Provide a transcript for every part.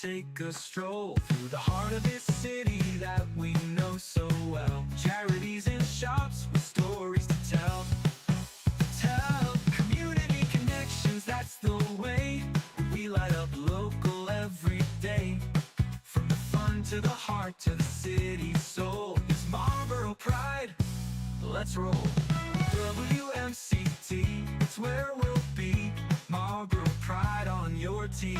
Take a stroll through the heart of this city that we know so well. Charities and shops with stories to tell. Community connections, that's the way. We light up local every day. From the fun to the heart to the city's soul. It's Marlborough pride, let's roll. WMCT, it's where we'll be. Marlborough pride on your TV.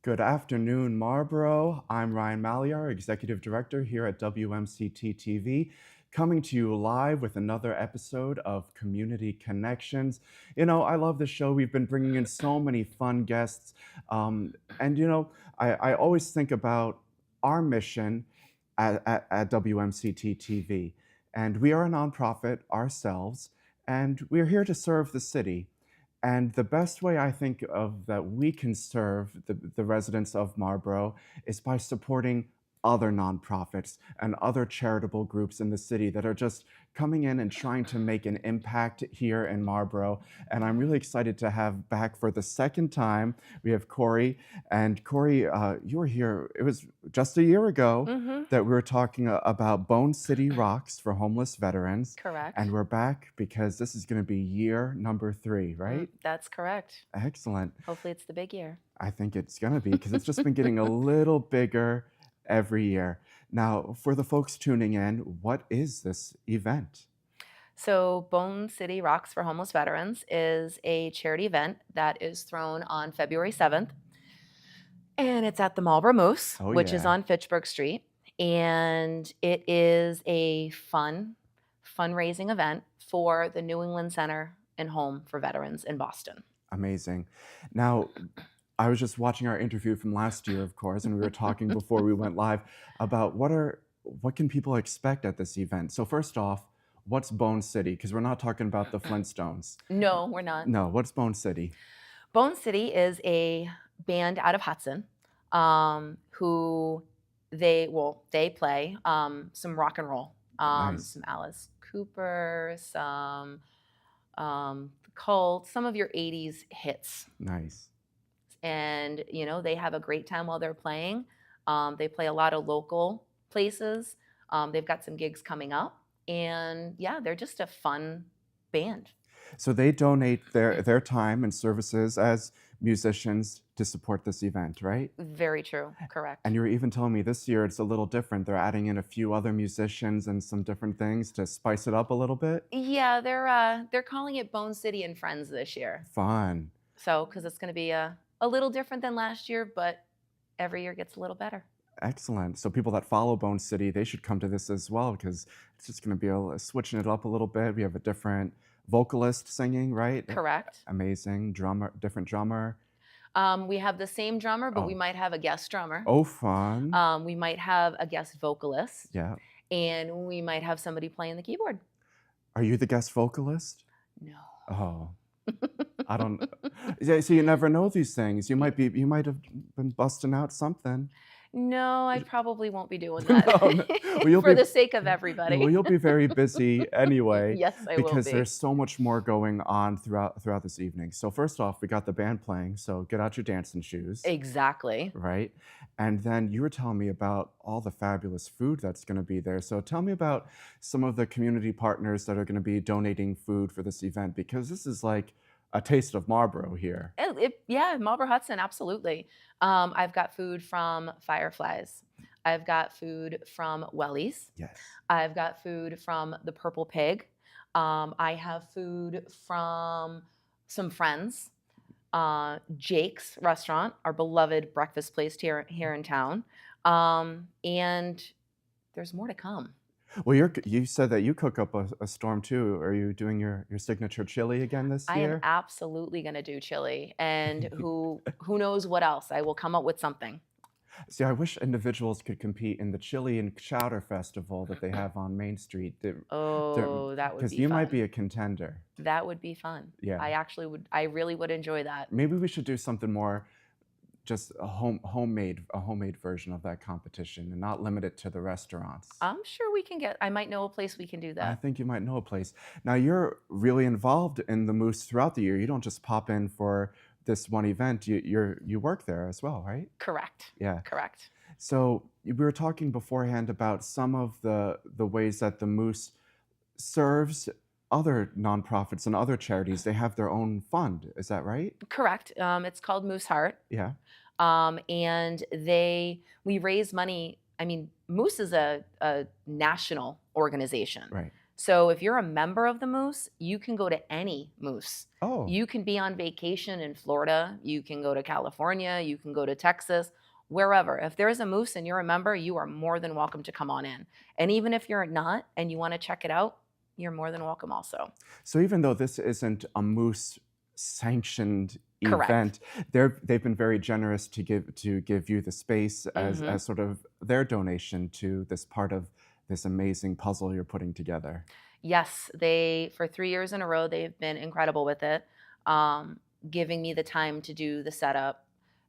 Good afternoon, Marlborough. I'm Ryan Malyar, Executive Director here at WMCT-TV, coming to you live with another episode of Community Connections. You know, I love the show. We've been bringing in so many fun guests. I always think about our mission at WMCT-TV. And we are a nonprofit ourselves, and we're here to serve the city. And the best way I think of that we can serve the residents of Marlborough is by supporting other nonprofits and other charitable groups in the city that are just coming in and trying to make an impact here in Marlborough. And I'm really excited to have back for the second time, we have Cori. And Cori, you were here, it was just a year ago that we were talking about Bone City Rocks for homeless veterans. Correct. And we're back because this is going to be year number 3, right? That's correct. Excellent. Hopefully it's the big year. I think it's going to be because it's just been getting a little bigger every year. Now, for the folks tuning in, what is this event? So Bone City Rocks for Homeless Veterans is a charity event that is thrown on February 7th. And it's at the Marlborough Moose, which is on Fitchburg St. And it is a fundraising event for the New England Center and Home for Veterans in Boston. Amazing. Now, I was just watching our interview from last year, of course, and we were talking before we went live about what can people expect at this event. So first off, what's Bone City? Because we're not talking about the Flintstones. No, we're not. No, what's Bone City? Bone City is a band out of Hudson who they play some rock and roll, Nice. some Alice Cooper, some Cult, some of your 80s hits. Nice. And, you know, they have a great time while they're playing. They play a lot of local places. They've got some gigs coming up. And, yeah, they're just a fun band. So they donate their time and services as musicians to support this event, right? Very true. Correct. And you were even telling me this year it's a little different. They're adding in a few other musicians and some different things to spice it up a little bit. Yeah, they're calling it Bone City and Friends this year. Fun. So, because it's going to be a little different than last year, but every year gets a little better. Excellent. So people that follow Bone City, they should come to this as well because it's just going to be switching it up a little bit. We have a different vocalist singing, right? Correct. Amazing. Different drummer. We have the same drummer, but we might have a guest drummer. Oh, fun. We might have a guest vocalist. Yeah. And we might have somebody playing the keyboard. Are you the guest vocalist? No. Oh. I don't. Yeah, so you never know these things. You might have been busting out something. No, I probably won't be doing that. No. Well, for the sake of everybody. Well, you'll be very busy anyway. Yes, I will be. Because there's so much more going on throughout this evening. So first off, we got the band playing. So get out your dancing shoes. Exactly. Right. And then you were telling me about all the fabulous food that's going to be there. So tell me about some of the community partners that are going to be donating food for this event, because this is like a taste of Marlborough here. Yeah, Marlborough Hudson, absolutely. I've got food from Fireflies. I've got food from Wellies. Yes. I've got food from the Purple Pig. I have food from some friends. Jake's Restaurant, our beloved breakfast place here in town. And there's more to come. Well, you said that you cook up a storm too. Are you doing your signature chili again this year? I am absolutely going to do chili, and who knows what else? I will come up with something. See, I wish individuals could compete in the Chili and Chowder Festival that they have on Main Street. That would be fun. Because you might be a contender. That would be fun. Yeah. I really would enjoy that. Maybe we should do something more just a homemade version of that competition and not limited to the restaurants. I'm sure I might know a place we can do I that. think you might know a place. Now you're really involved in the Moose throughout the year. You don't just pop in for this one event. You work there as well, right? Correct. Yeah. Correct. So we were talking beforehand about some of the ways that the Moose serves other nonprofits and other charities. They have their own fund. Is that right? Correct. It's called Moose Heart. Yeah. And we raise money. I mean, Moose is a national organization. Right. So if you're a member of the Moose, you can go to any Moose. Oh. You can be on vacation in Florida. You can go to California. You can go to Texas, wherever. If there's a Moose and you're a member, you are more than welcome to come on in. And even if you're not and you want to check it out, you're more than welcome also. So even though this isn't a Moose sanctioned Correct. event, they've been very generous to give you the space as sort of their donation to this part of this amazing puzzle you're putting together. Yes, for 3 years in a row, they've been incredible with it, giving me the time to do the setup,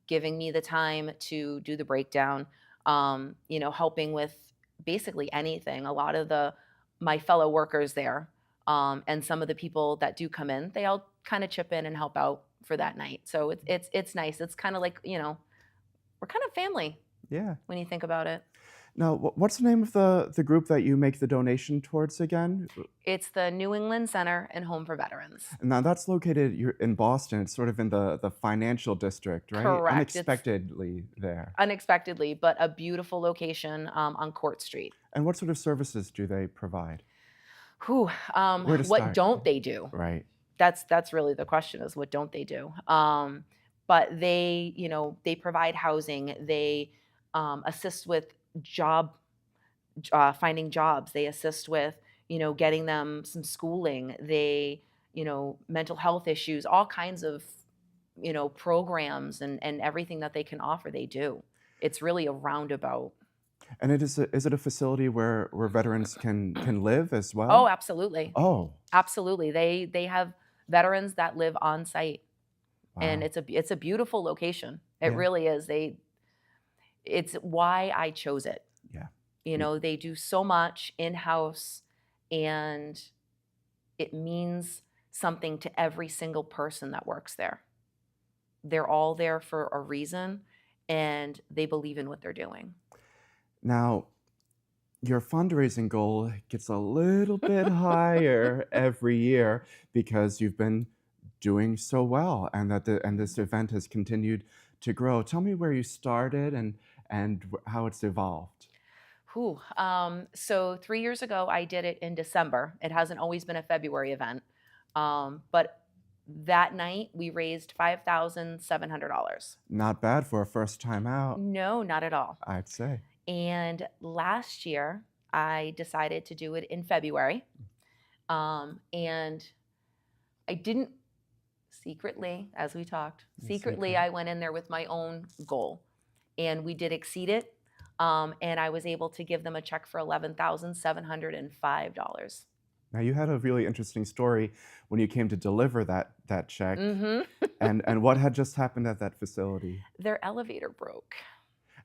giving me the time to do the breakdown, helping with basically anything. A lot of my fellow workers there, and some of the people that do come in, they all kind of chip in and help out for that night. So it's nice. It's kind of like, we're kind of family. Yeah. When you think about it. Now, what's the name of the group that you make the donation towards again? It's the New England Center and Home for Veterans. Now that's located in Boston. It's sort of in the financial district, right? Correct. Unexpectedly there. Unexpectedly, but a beautiful location on Court Street. And what sort of services do they provide? Where to start? What don't they do? Right. That's really the question, is what don't they do? But they provide housing. They assist with finding jobs. They assist with, getting them some schooling. They, mental health issues, all kinds of, programs and everything that they can offer, they do. It's really a roundabout. And is it a facility where veterans can live as well? Oh, absolutely. Oh. Absolutely. They have veterans that live on site. Wow. And it's a beautiful location. It really is. It's why I chose it. Yeah. They do so much in-house, and it means something to every single person that works there. They're all there for a reason, and they believe in what they're doing. Now, your fundraising goal gets a little bit higher every year because you've been doing so well, and this event has continued to grow. Tell me where you started and how it's evolved. So 3 years ago, I did it in December. It hasn't always been a February event. But that night, we raised $5,700. Not bad for a first time out. No, not at all. I'd say. And last year, I decided to do it in February. And I didn't secretly, as we talked, I went in there with my own goal. And we did exceed it. And I was able to give them a check for $11,705. Now, you had a really interesting story when you came to deliver that check. And what had just happened at that facility? Their elevator broke.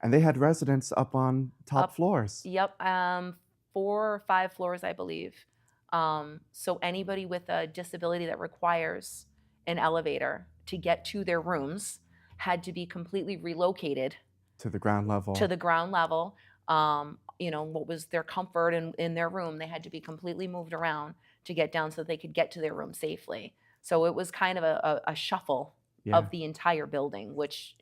And they had residents up on top floors. Yep, 4 or 5 floors, I believe. So anybody with a disability that requires an elevator to get to their rooms had to be completely relocated. To the ground level. To the ground level. What was their comfort in their room, they had to be completely moved around to get down so they could get to their room safely. So it was kind of a shuffle of the entire building, which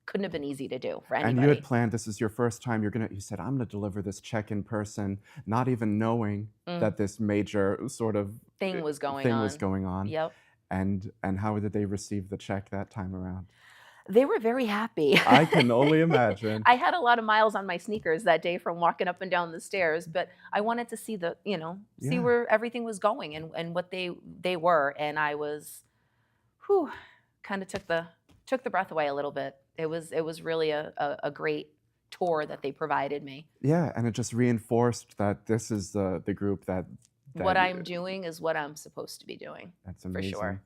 couldn't have been easy to do for anybody. And you had planned, this is your first time, you said, I'm gonna deliver this check in person, not even knowing that this major sort of thing was going on. Yep. And how did they receive the check that time around? They were very happy. I can only imagine. I had a lot of miles on my sneakers that day from walking up and down the stairs, but I wanted to see see where everything was going and what they were. And I was, kind of took the breath away a little bit. It was really a great tour that they provided me. Yeah, and it just reinforced that this is the group that what I'm doing is what I'm supposed to be doing. That's amazing. For sure.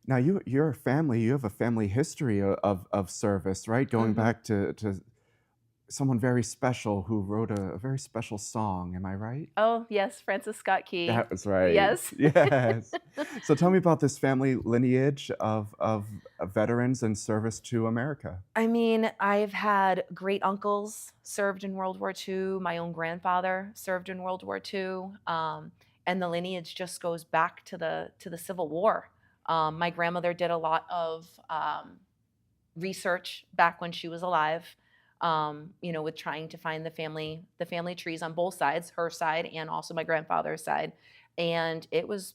Now, your family, you have a family history of service, right? Going Hmm. back to someone very special who wrote a very special song. Am I right? Oh, yes, Francis Scott Key. That was right. Yes. Yes. So tell me about this family lineage of veterans and service to America. I mean, I've had great uncles served in World War II. My own grandfather served in World War II, and the lineage just goes back to the Civil War. My grandmother did a lot of research back when she was alive. With trying to find the family trees on both sides, her side and also my grandfather's side, and it was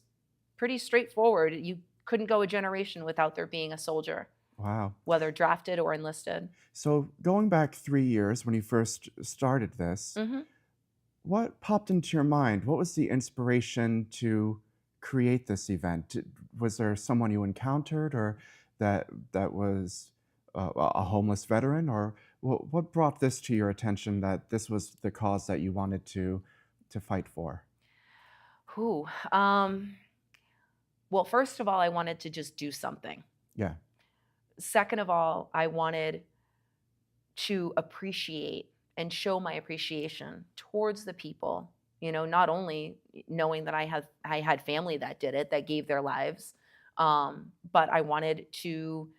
pretty straightforward. You couldn't go a generation without there being a soldier, Wow. whether drafted or enlisted. So going back 3 years when you first started this, Hmm. what popped into your mind? What was the inspiration to create this event? Was there someone you encountered, or that was a homeless veteran, or what brought this to your attention that this was the cause that you wanted to fight for? Who? Well, first of all, I wanted to just do something. Yeah, Second of all, I wanted to appreciate and show my appreciation towards the people. Not only knowing that I had family that did it, that gave their lives, but I wanted to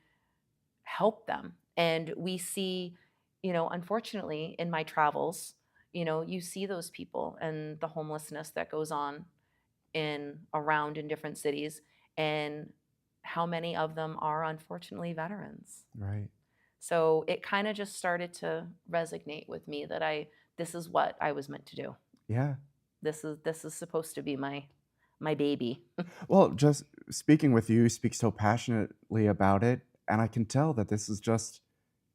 help them. And we see, unfortunately, in my travels, you see those people and the homelessness that goes on in different cities, and how many of them are unfortunately veterans. right. So it kind of just started to resonate with me that this is what I was meant to do. Yeah. This is supposed to be my baby. Well, just speaking with you, you speak so passionately about it, and I can tell that this is just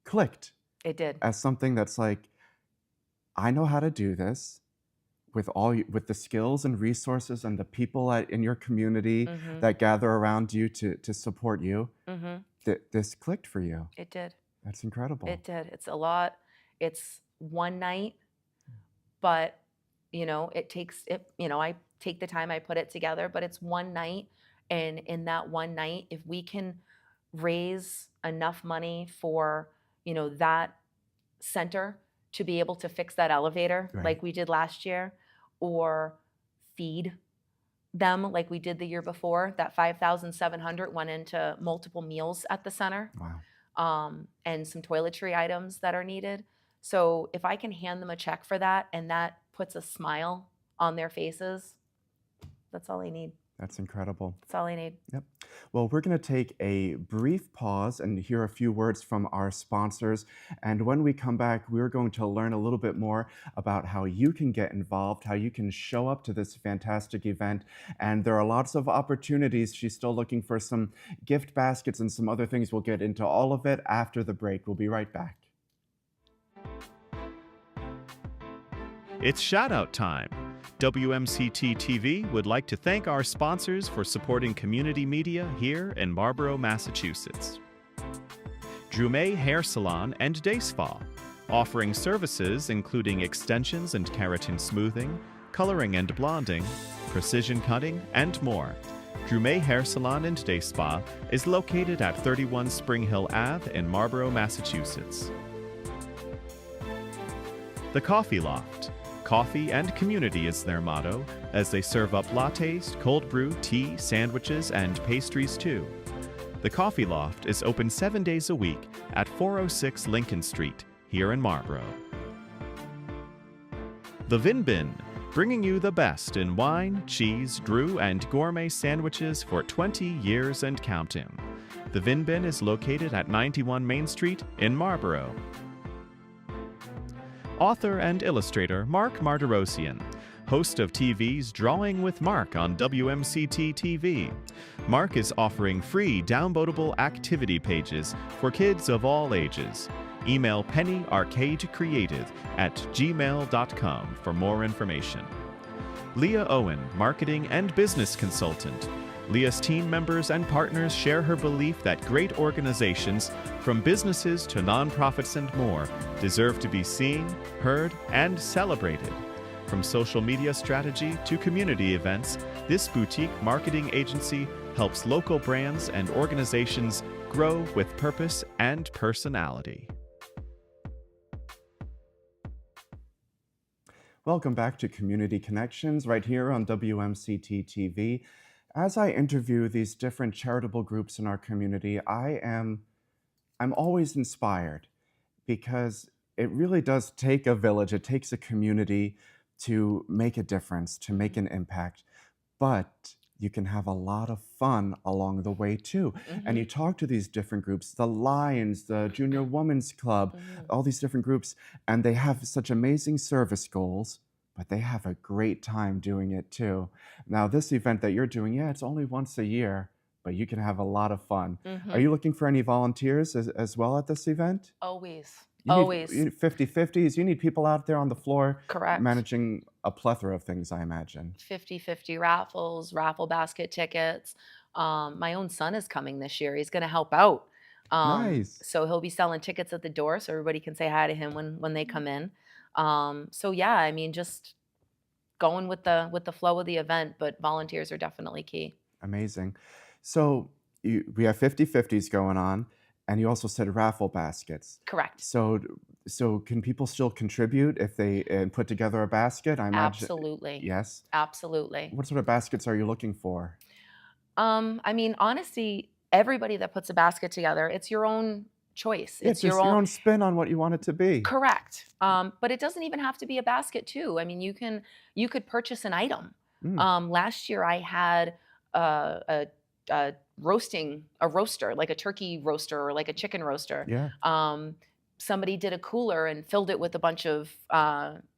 clicked It did. as something that's like, I know how to do this with with the skills and resources and the people in your community Hmm. that gather around you to support you. Hmm. This clicked for you. It did. That's incredible. It did. It's a lot. It's one night, but it takes it. I take the time, I put it together, but it's one night, and in that one night, if we can raise enough money for that center to be able to fix that elevator Right. like we did last year, or feed them like we did the year before, that 5,700 went into multiple meals at the center, Wow. and some toiletry items that are needed. So if I can hand them a check for that and that puts a smile on their faces, that's all I need. That's incredible. That's all I need. Yep. Well, we're going to take a brief pause and hear a few words from our sponsors. And when we come back, we're going to learn a little bit more about how you can get involved, how you can show up to this fantastic event. And there are lots of opportunities. She's still looking for some gift baskets and some other things. We'll get into all of it after the break. We'll be right back. It's shout-out time. WMCT-TV would like to thank our sponsors for supporting community media here in Marlborough, Massachusetts. Drumet Hair Salon and Day Spa, offering services including extensions and keratin smoothing, coloring and blonding, precision cutting, and more. Drumet Hair Salon and Day Spa is located at 31 Spring Hill Ave in Marlborough, Massachusetts. The Coffee Loft. Coffee and community is their motto, as they serve up lattes, cold brew, tea, sandwiches, and pastries too. The Coffee Loft is open 7 days a week at 406 Lincoln Street, here in Marlborough. The Vin Bin, bringing you the best in wine, cheese, drew, and gourmet sandwiches for 20 years and counting. The Vin Bin is located at 91 Main Street in Marlborough. Author and illustrator Mark Martirosian, host of TV's Drawing with Mark on WMCT-TV. Mark is offering free downloadable activity pages for kids of all ages. Email pennyarcadecreative@gmail.com for more information. Leah Owen, marketing and business consultant. Leah's team members and partners share her belief that great organizations, from businesses to nonprofits and more, deserve to be seen, heard, and celebrated. From social media strategy to community events, this boutique marketing agency helps local brands and organizations grow with purpose and personality. Welcome back to Community Connections right here on WMCT-TV. As I interview these different charitable groups in our community, I'm always inspired because it really does take a village, it takes a community to make a difference, to make an impact. But you can have a lot of fun along the way too. And you talk to these different groups, the Lions, the Junior Women's Club, all these different groups, and they have such amazing service goals, but they have a great time doing it too. Now, this event that you're doing, yeah, it's only once a year, but you can have a lot of fun. Are you looking for any volunteers as well at this event? Always. You Always. need 50-50s. You need people out there on the floor Correct. managing a plethora of things, I imagine. 50-50 raffles, raffle basket tickets. My own son is coming this year. He's going to help out. Nice. So he'll be selling tickets at the door so everybody can say hi to him when they come in. So yeah, I mean, just going with the flow of the event, but volunteers are definitely key. Amazing. So we have 50-50s going on, and you also said raffle baskets. Correct. So can people still contribute if they put together a basket? I imagine. Absolutely. Yes. Absolutely. What sort of baskets are you looking for? I mean, honestly, everybody that puts a basket together, it's your own choice. Yeah, it's your own spin on what you want it to be. Correct. But it doesn't even have to be a basket too. I mean, you could purchase an item. Last year I had a roaster, like a turkey roaster or like a chicken roaster. Yeah. Somebody did a cooler and filled it with a bunch of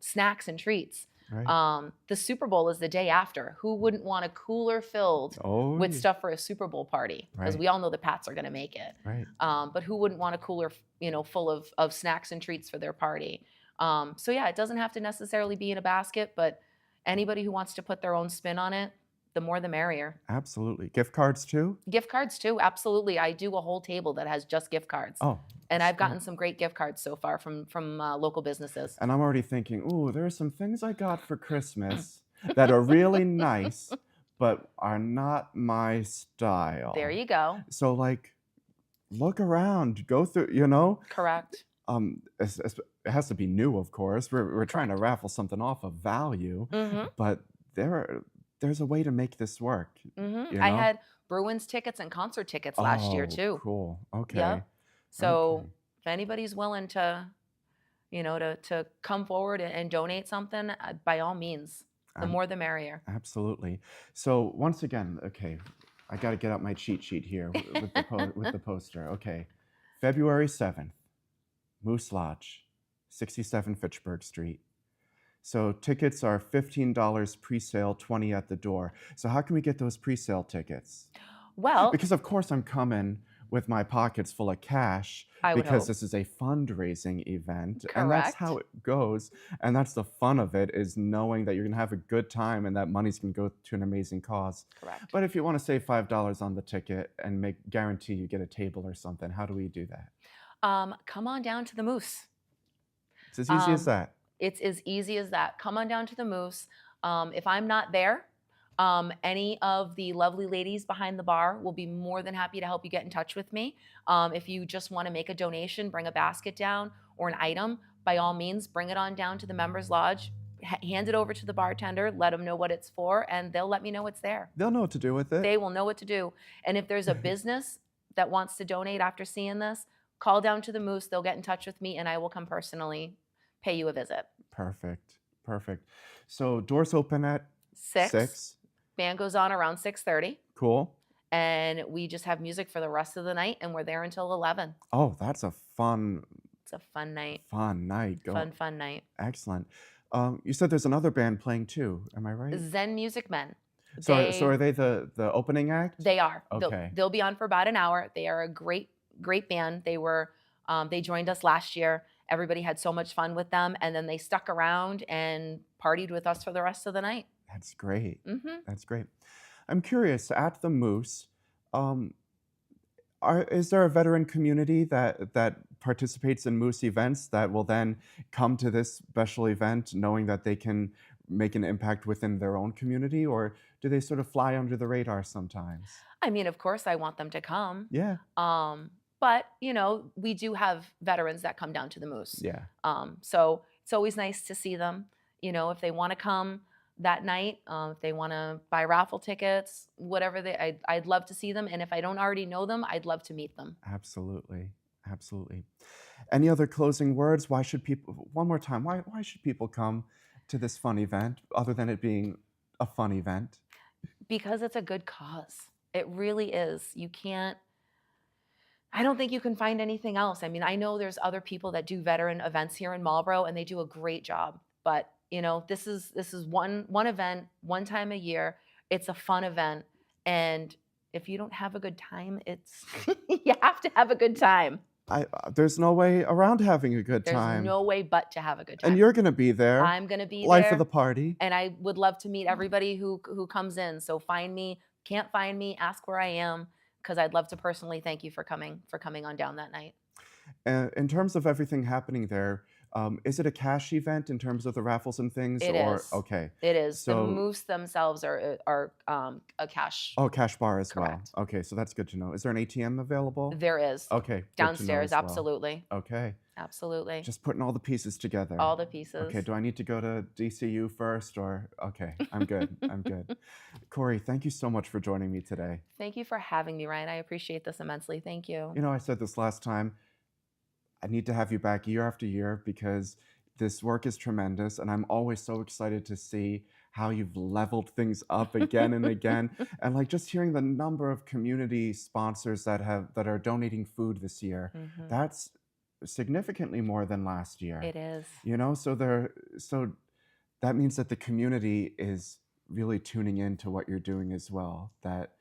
snacks and treats. Right. The Super Bowl is the day after. Who wouldn't want a cooler filled with stuff for a Super Bowl party? Because we all know the Pats are going to make it. Right. But who wouldn't want a cooler, full of snacks and treats for their party? So yeah, it doesn't have to necessarily be in a basket, but anybody who wants to put their own spin on it, the more the merrier. Absolutely. Gift cards too? Gift cards too, absolutely. I do a whole table that has just gift cards. Oh. And I've gotten some great gift cards so far from local businesses. And I'm already thinking, ooh, there are some things I got for Christmas that are really nice, but are not my style. There you go. So like, look around, go through, Correct. It has to be new, of course. We're trying to raffle something off of value, but there's a way to make this work. I had Bruins tickets and concert tickets last year too. Cool. Okay. Yeah. So if anybody's willing to, to come forward and donate something, by all means, the more the merrier. Absolutely. So once again, okay, I got to get out my cheat sheet here with the poster. Okay, February 7th, Moose Lodge, 67 Fitchburg Street. So tickets are $15 pre-sale, $20 at the door. So how can we get those pre-sale tickets? Well, because of course I'm coming with my pockets full of cash because this is a fundraising event. Correct. And that's how it goes. And that's the fun of it, is knowing that you're gonna have a good time and that money's gonna go to an amazing cause. Correct. But if you wanna save $5 on the ticket and guarantee you get a table or something, how do we do that? Come on down to the Moose. It's as easy as that. It's as easy as that. Come on down to the Moose. If I'm not there, any of the lovely ladies behind the bar will be more than happy to help you get in touch with me. If you just want to make a donation, bring a basket down or an item, by all means, bring it on down to the Members Lodge, hand it over to the bartender, let them know what it's for, and they'll let me know it's there. They'll know what to do with it. They will know what to do. And if there's a business that wants to donate after seeing this, call down to the Moose. They'll get in touch with me, and I will come personally pay you a visit. Perfect. Perfect. So doors open at 6. Band goes on around 6:30. Cool. And we just have music for the rest of the night, and we're there until 11. Oh, that's a fun. It's a fun night. Fun night. Fun night. Excellent. You said there's another band playing too. Am I right? Zen Music Men. So are they the opening act? They are. Okay. They'll be on for about an hour. They are a great band. They joined us last year. Everybody had so much fun with them, and then they stuck around and partied with us for the rest of the night. That's great. That's great. I'm curious, at the Moose, is there a veteran community that participates in Moose events that will then come to this special event knowing that they can make an impact within their own community, or do they sort of fly under the radar sometimes? I mean, of course, I want them to come. Yeah. But, we do have veterans that come down to the Moose. Yeah. So it's always nice to see them. If they want to come that night, if they want to buy raffle tickets, whatever I'd love to see them. And if I don't already know them, I'd love to meet them. Absolutely. Absolutely. Any other closing words? Why should people, one more time, why should people come to this fun event other than it being a fun event? Because it's a good cause. It really is. I don't think you can find anything else. I mean, I know there's other people that do veteran events here in Marlborough, and they do a great job. But this is one event, one time a year. It's a fun event, and if you don't have a good time, it's you have to have a good time. There's no way around having a good time. There's no way but to have a good time. And you're going to be there. I'm going to be Life there. of the party. And I would love to meet everybody who comes in. So find me, can't find me, ask where I am, because I'd love to personally thank you for coming on down that night. In terms of everything happening there, is it a cash event in terms of the raffles and things? It is. Okay. It is. So, the Moose themselves are a cash. Oh, cash bar as Correct. well. Okay, so that's good to know. Is there an ATM available? There is. Okay. Good Downstairs, to know as well. absolutely. Okay. Absolutely. Just putting all the pieces together. All the pieces. Okay, do I need to go to DCU first or? Okay, I'm good. I'm good. Cori, thank you so much for joining me today. Thank you for having me, Ryan. I appreciate this immensely. Thank you. I said this last time. I need to have you back year after year because this work is tremendous, and I'm always so excited to see how you've leveled things up again and again. And like just hearing the number of community sponsors that are donating food this year, that's significantly more than last year. It is. So that means that the community is really tuning into what you're doing as well, that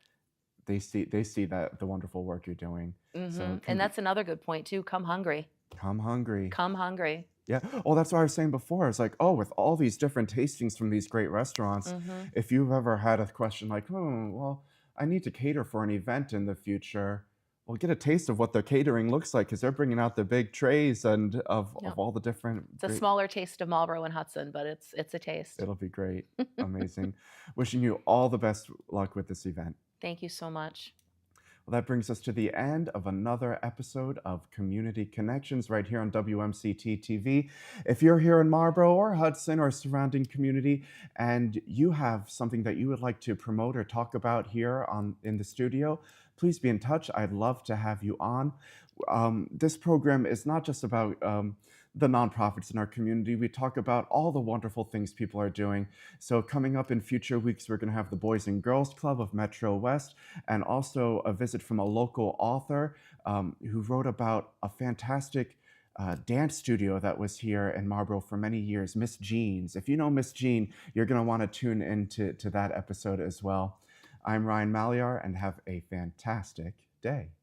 they see that the wonderful work you're doing. So and that's another good point too. Come hungry. Come hungry. Come hungry. Yeah. Oh, that's what I was saying before. It's like, with all these different tastings from these great restaurants, if you've ever had a question like, well, I need to cater for an event in the future, well, get a taste of what their catering looks like because they're bringing out the big trays and of all the different. It's a smaller taste of Marlborough and Hudson, but it's a taste. It'll be great. Amazing. Wishing you all the best luck with this event. Thank you so much. Well, that brings us to the end of another episode of Community Connections right here on WMCT-TV. If you're here in Marlborough or Hudson or surrounding community and you have something that you would like to promote or talk about here in the studio, please be in touch. I'd love to have you on. This program is not just about the nonprofits in our community. We talk about all the wonderful things people are doing. So coming up in future weeks, we're going to have the Boys and Girls Club of Metro West and also a visit from a local author who wrote about a fantastic dance studio that was here in Marlborough for many years, Miss Jean's. If you know Miss Jean, you're going to want to tune into that episode as well. I'm Ryan Malyar, and have a fantastic day.